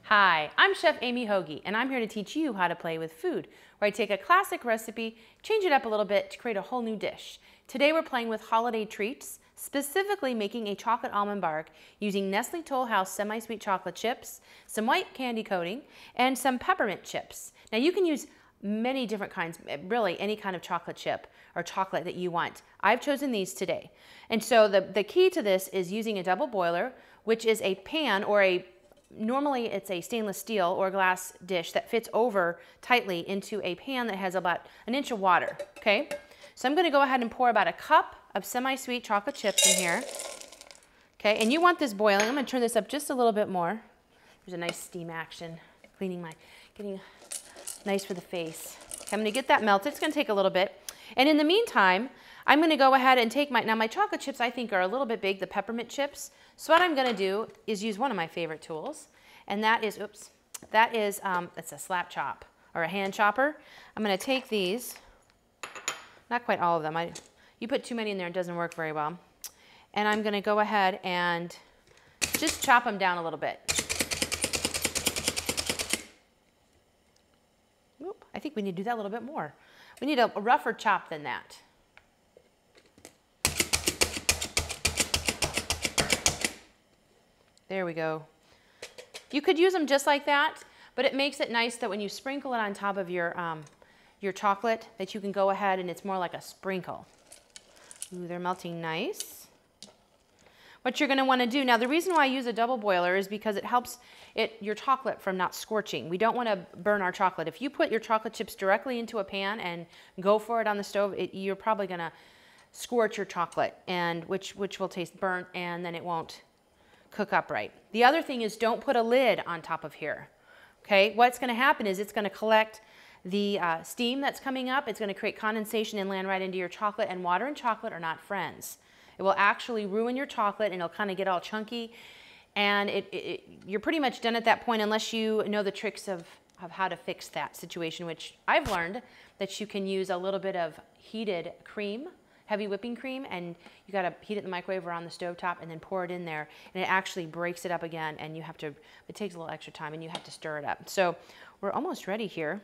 Hi, I'm Chef Amee Hoge, and I'm here to teach you how to play with food, where I take a classic recipe, change it up a little bit to create a whole new dish. Today we're playing with holiday treats, specifically making a chocolate almond bark using Nestle Toll House semi-sweet chocolate chips, some white candy coating, and some peppermint chips. Now you can use many different kinds, really any kind of chocolate chip or chocolate that you want. I've chosen these today. And so the key to this is using a double boiler, which is a pan or normally it's a stainless steel or glass dish that fits over tightly into a pan that has about an inch of water, okay? So I'm gonna go ahead and pour about a cup of semi-sweet chocolate chips in here, okay? And you want this boiling. I'm gonna turn this up just a little bit more. There's a nice steam action, getting nice for the face. Okay, I'm gonna get that melted. It's gonna take a little bit. And in the meantime, I'm gonna go ahead and take my chocolate chips I think are a little bit big, the peppermint chips. So what I'm gonna do is use one of my favorite tools, and that is, it's a slap chop or a hand chopper. I'm gonna take these, not quite all of them. You put too many in there, it doesn't work very well. And I'm gonna go ahead and just chop them down a little bit. Oop, I think we need to do that a little bit more. We need a rougher chop than that. There we go. You could use them just like that, but it makes it nice that when you sprinkle it on top of your chocolate, that you can go ahead and it's more like a sprinkle. Ooh, they're melting nice. What you're gonna wanna do, now the reason why I use a double boiler is because it helps your chocolate from not scorching. We don't wanna burn our chocolate. If you put your chocolate chips directly into a pan and go for it on the stove, you're probably gonna scorch your chocolate, and which will taste burnt, and then it won't cook up right. The other thing is don't put a lid on top of here, okay? What's gonna happen is it's gonna collect the steam that's coming up. It's gonna create condensation and land right into your chocolate, and water and chocolate are not friends. It will actually ruin your chocolate, and it'll kind of get all chunky, and you're pretty much done at that point unless you know the tricks of how to fix that situation, which I've learned that you can use a little bit of heated cream, heavy whipping cream, and you gotta heat it in the microwave or on the stovetop and then pour it in there, and it actually breaks it up again, and it takes a little extra time, and you have to stir it up. So we're almost ready here.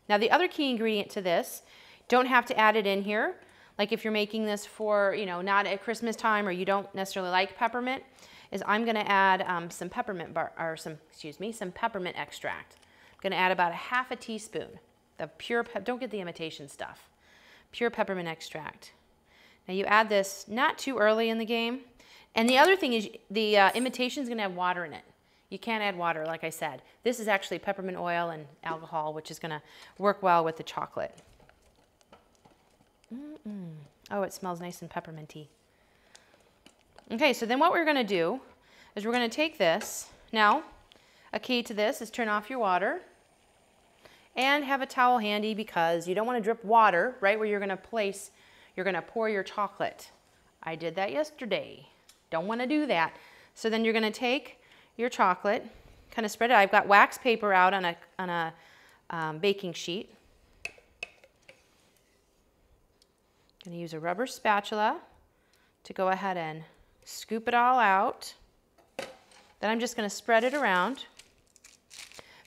Now the other key ingredient to this, don't have to add it in here. Like if you're making this for, not at Christmas time or you don't necessarily like peppermint, is I'm gonna add some peppermint extract. I'm gonna add about a half a teaspoon of pure, don't get the imitation stuff, pure peppermint extract. Now you add this not too early in the game. And the other thing is the imitation is gonna have water in it. You can't add water, like I said. This is actually peppermint oil and alcohol, which is gonna work well with the chocolate. Oh, it smells nice and pepperminty. Okay, so then what we're gonna do is we're gonna take this. Now, a key to this is turn off your water and have a towel handy because you don't wanna drip water right where you're gonna pour your chocolate. I did that yesterday. Don't wanna do that. So then you're gonna take your chocolate, kind of spread it out. I've got wax paper out on a baking sheet. I'm gonna use a rubber spatula to go ahead and scoop it all out. Then I'm just gonna spread it around.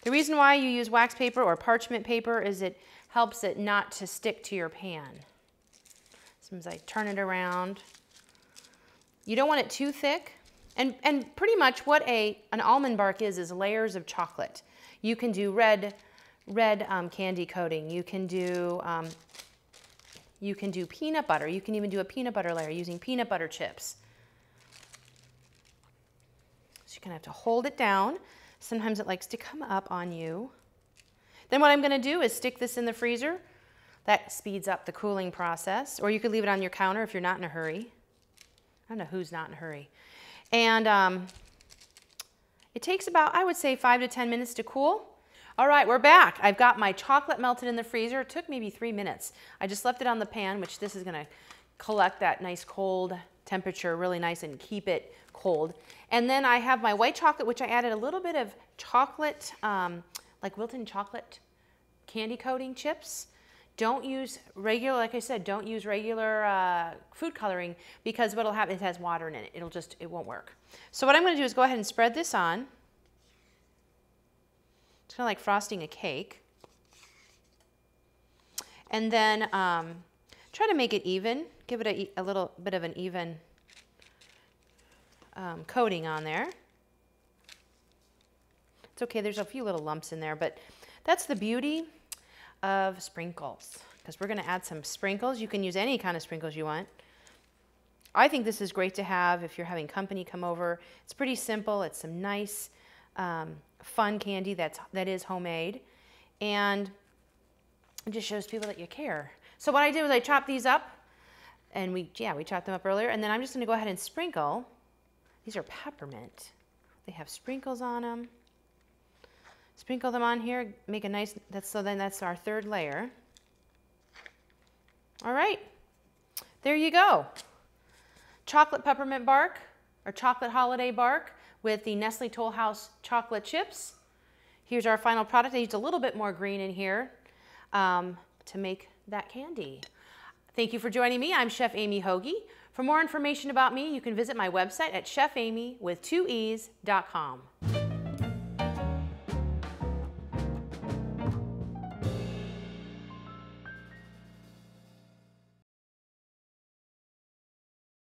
The reason why you use wax paper or parchment paper is it helps it not to stick to your pan. Sometimes I turn it around. You don't want it too thick. And pretty much what an almond bark is layers of chocolate. You can do red candy coating. You can do peanut butter. You can even do a peanut butter layer using peanut butter chips. So you're gonna have to hold it down. Sometimes it likes to come up on you. Then what I'm gonna do is stick this in the freezer. That speeds up the cooling process. Or you could leave it on your counter if you're not in a hurry. I don't know who's not in a hurry. And it takes about, I would say, 5 to 10 minutes to cool. All right, we're back. I've got my chocolate melted in the freezer. It took maybe 3 minutes. I just left it on the pan, which this is gonna collect that nice cold temperature really nice and keep it cold. And then I have my white chocolate, which I added a little bit of chocolate, like Wilton chocolate candy coating chips. Don't use regular, like I said, don't use regular food coloring because what'll happen, it has water in it. It won't work. So what I'm gonna do is go ahead and spread this on. It's kind of like frosting a cake. And then try to make it even. Give it a little bit of an even coating on there. It's okay, there's a few little lumps in there, but that's the beauty of sprinkles, because we're gonna add some sprinkles. You can use any kind of sprinkles you want. I think this is great to have if you're having company come over. It's pretty simple. It's some nice, fun candy that is homemade, and it just shows people that you care. So what I did was I chopped these up, and we chopped them up earlier, and then I'm just gonna go ahead and sprinkle. These are peppermint. They have sprinkles on them. Sprinkle them on here, make a nice, that's our third layer. All right, there you go. Chocolate peppermint bark, or chocolate holiday bark, with the Nestle Toll House chocolate chips. Here's our final product. I used a little bit more green in here to make that candy. Thank you for joining me. I'm Chef Amee Hoge. For more information about me, you can visit my website at chefamee with 2 e's.com.